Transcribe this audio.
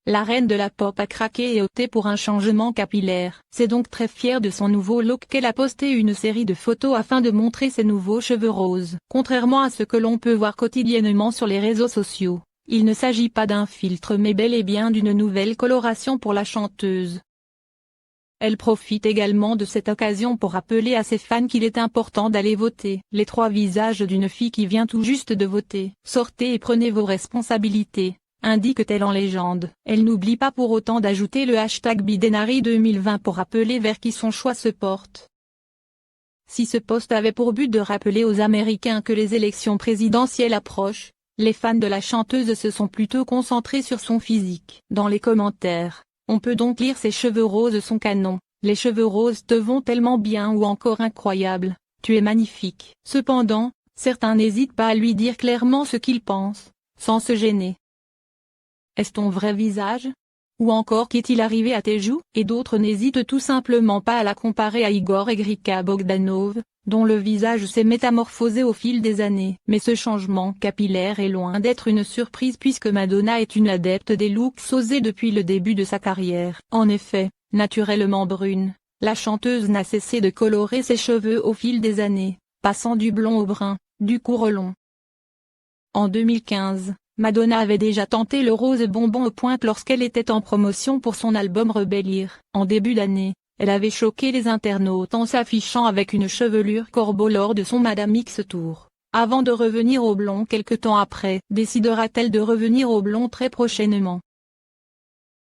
la reine de la pop a craqué et opté pour un changement capillaire. C'est donc très fière de son nouveau look qu'elle a posté une série de photos afin de montrer ses nouveaux cheveux roses. Contrairement à ce que l'on peut voir quotidiennement sur les réseaux sociaux, il ne s'agit pas d'un filtre mais bel et bien d'une nouvelle coloration pour la chanteuse. Elle profite également de cette occasion pour rappeler à ses fans qu'il est important d'aller voter. Les 3 visages d'une fille qui vient tout juste de voter. Sortez et prenez vos responsabilités, indique-t-elle en légende. Elle n'oublie pas pour autant d'ajouter le hashtag Bidenari 2020 pour rappeler vers qui son choix se porte. Si ce post avait pour but de rappeler aux Américains que les élections présidentielles approchent, les fans de la chanteuse se sont plutôt concentrés sur son physique. Dans les commentaires, on peut donc lire ses cheveux roses sont canon, les cheveux roses te vont tellement bien ou encore incroyable, tu es magnifique. Cependant, certains n'hésitent pas à lui dire clairement ce qu'ils pensent, sans se gêner. Est-ce ton vrai visage? Ou encore qu'est-il arrivé à tes joues? Et d'autres n'hésitent tout simplement pas à la comparer à Igor Egrika Bogdanov, dont le visage s'est métamorphosé au fil des années. Mais ce changement capillaire est loin d'être une surprise puisque Madonna est une adepte des looks osés depuis le début de sa carrière. En effet, naturellement brune, la chanteuse n'a cessé de colorer ses cheveux au fil des années, passant du blond au brun, du court au long. En 2015, Madonna avait déjà tenté le rose bonbon aux pointes lorsqu'elle était en promotion pour son album Rebellir. En début d'année, elle avait choqué les internautes en s'affichant avec une chevelure corbeau lors de son Madame X Tour. Avant de revenir au blond quelque temps après, décidera-t-elle de revenir au blond très prochainement?